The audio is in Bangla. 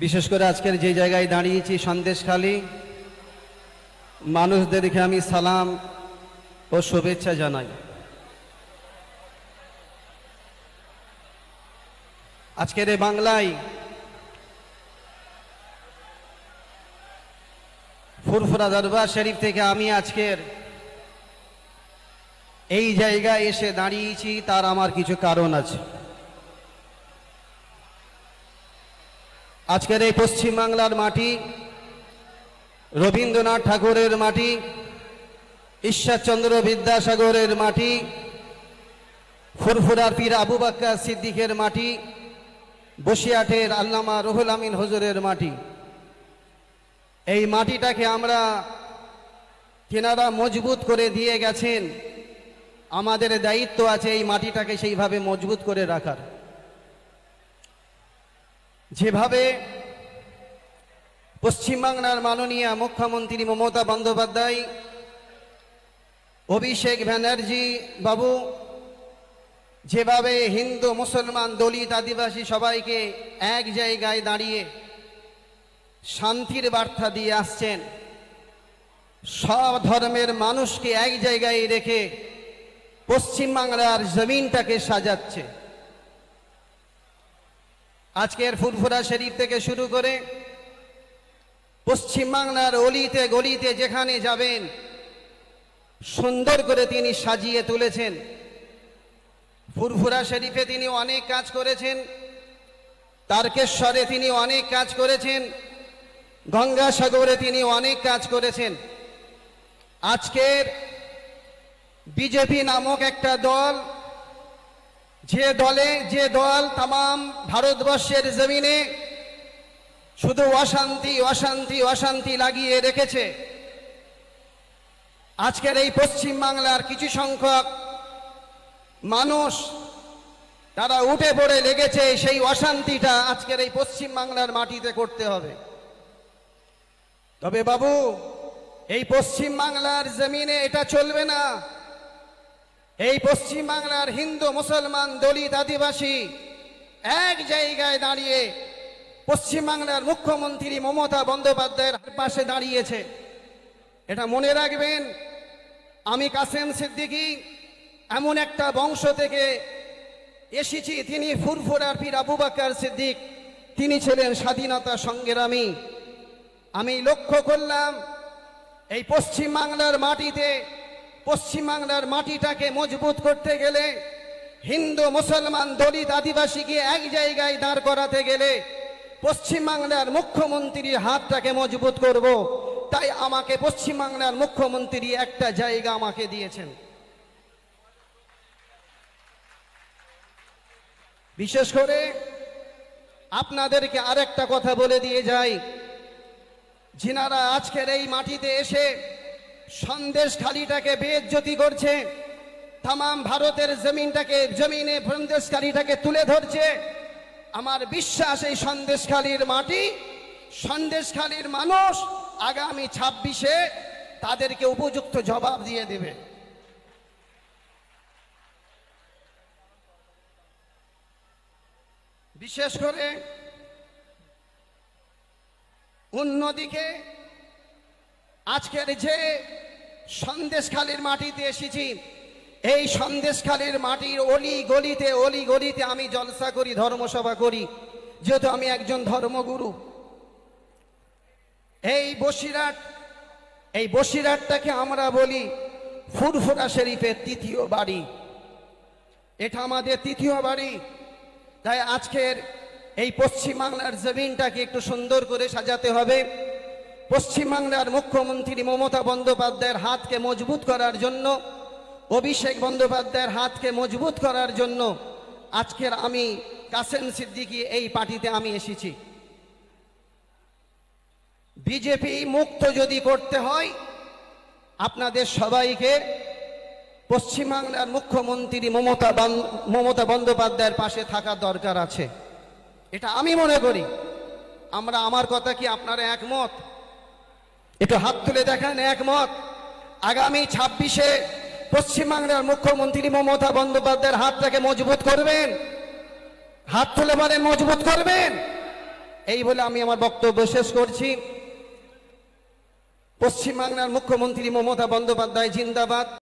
বিশেষ করে আজকের যে জায়গায় দাঁড়িয়েছি সন্দেশখালী, মানুষদেরকে আমি সালাম ও শুভেচ্ছা জানাই। আজকের এই বাংলায় ফুরফুরা দরবার শরীফ থেকে আমি আজকের এই জায়গায় এসে দাঁড়িয়েছি, তার আমার কিছু কারণ আছে। আজকের এই পশ্চিমবাংলার মাটি রবীন্দ্রনাথ ঠাকুরের মাটি, ঈশ্বরচন্দ্র বিদ্যাসাগরের মাটি, ফুরফুরার পীর আবু বকর সিদ্দিকের মাটি, বসিরহাটের আল্লামা রুহুল আমিন হুজুরের মাটি। এই মাটিটাকে আমরা তেনারা মজবুত করে দিয়ে গেছেন, আমাদের দায়িত্ব আছে এই মাটিটাকে সেইভাবে মজবুত করে রাখার। যেভাবে পশ্চিমবাংলার মাননীয় মুখ্যমন্ত্রী মমতা বন্দ্যোপাধ্যায়, অভিষেক ব্যানার্জি বাবু যেভাবে হিন্দু মুসলমান দলিত আদিবাসী সবাইকে এক জায়গায় দাঁড়িয়ে শান্তির বার্তা দিয়ে আসছেন, সব ধর্মের মানুষকে এক জায়গায় রেখে পশ্চিমবাংলার জমিনটাকে সাজাচ্ছে। আজকের ফুরফুরা শরীফ থেকে শুরু করে পশ্চিমবাংলার অলিতে গলিতে যেখানে যাবেন সুন্দর করে তিনি সাজিয়ে তুলেছেন। ফুরফুরা শরীফে তিনি অনেক কাজ করেছেন, তারকেশ্বরে তিনি অনেক কাজ করেছেন, গঙ্গাসাগরে তিনি অনেক কাজ করেছেন। আজকের বিজেপি নামক একটা দল, যে দল তাম ভারতবর্ষের জমিনে শুধু অশান্তি অশান্তি অশান্তি লাগিয়ে রেখেছে, আজকের এই পশ্চিমবাংলার কিছু সংখ্যক মানুষ তারা উঠে পড়ে লেগেছে সেই অশান্তিটা আজকের এই পশ্চিমবাংলার মাটিতে করতে হবে। তবে বাবু, এই পশ্চিমবাংলার জমিনে এটা চলবে না। এই পশ্চিমবাংলার হিন্দু মুসলমান দলিত আদিবাসী এক জায়গায় দাঁড়িয়ে পশ্চিমবাংলার মুখ্যমন্ত্রী মমতা বন্দ্যোপাধ্যায়ের পাশে দাঁড়িয়েছে। এটা মনে রাখবেন, আমি কাসেম সিদ্দিকী এমন একটা বংশ থেকে এসেছি, তিনি ফুরফুরার পীর আবু বকর সিদ্দিক, তিনি ছিলেন স্বাধীনতা সংগ্রামী। আমি লক্ষ্য করলাম এই পশ্চিমবাংলার মাটিতে, পশ্চিমবাংলার মাটিটাকে মজবুত করতে গেলে, হিন্দু মুসলমান দলিত আদিবাসীকে এক জায়গায় দাঁড় করাতে গেলে পশ্চিমবাংলার মুখ্যমন্ত্রীর হাতটাকে মজবুত করব। তাই আমাকে পশ্চিমবাংলার মুখ্যমন্ত্রী একটা জায়গা আমাকে দিয়েছেন। বিশেষ করে আপনাদেরকে আরেকটা কথা বলে দিয়ে যাই, যিনারা আজকের এই মাটিতে এসে সন্দেশখালীটাকে বেইজ্জতি করছে, তাম ভারতের জমিনে সন্দেশখালীটাকে তুলে ধরছে, আমার বিশ্বাস এই সন্দেশখালীর মাটি, সন্দেশখালীর মানুষ আগামী 26-এ তাদেরকে উপযুক্ত জবাব দিয়ে দেবে। বিশেষ করে অন্যদিকে আজকের যে সন্দেশখালীর মাটিতে এসেছি, এই সন্দেশখালীর মাটির অলি গলিতে আমি জলসা করি, ধর্মসভা করি, যেহেতু আমি একজন ধর্মগুরু। এই বসিরহাটটাকে আমরা বলি ফুরফুরা শরীফের তৃতীয় বাড়ি, এটা আমাদের তৃতীয় বাড়ি। তাই আজকের এই পশ্চিমবাংলার জমিনটাকে একটু সুন্দর করে সাজাতে হবে। পশ্চিমবাংলার মুখ্যমন্ত্রী মমতা বন্দ্যোপাধ্যায়ের হাতকে মজবুত করার জন্য, অভিষেক বন্দ্যোপাধ্যায়ের হাতকে মজবুত করার জন্য আজকের আমি কাসেম সিদ্দিকী এই পার্টিতে আমি এসেছি। বিজেপি মুক্ত যদি করতে হয়, আপনাদের সবাইকে পশ্চিমবাংলার মুখ্যমন্ত্রী মমতা বন্দ্যোপাধ্যায়ের পাশে থাকা দরকার আছে, এটা আমি মনে করি। আমার কথা কি আপনারা একমত? একটু হাত তুলে দেখান একমত। আগামী 26-এ পশ্চিমবাংলার মুখ্যমন্ত্রী মমতা বন্দ্যোপাধ্যায়ের হাতটাকে মজবুত করবেন? হাত তুলে বলেন মজবুত করবেন। এই বলে আমি আমার বক্তব্য শেষ করছি। পশ্চিমবাংলার মুখ্যমন্ত্রী মমতা বন্দ্যোপাধ্যায় জিন্দাবাদ।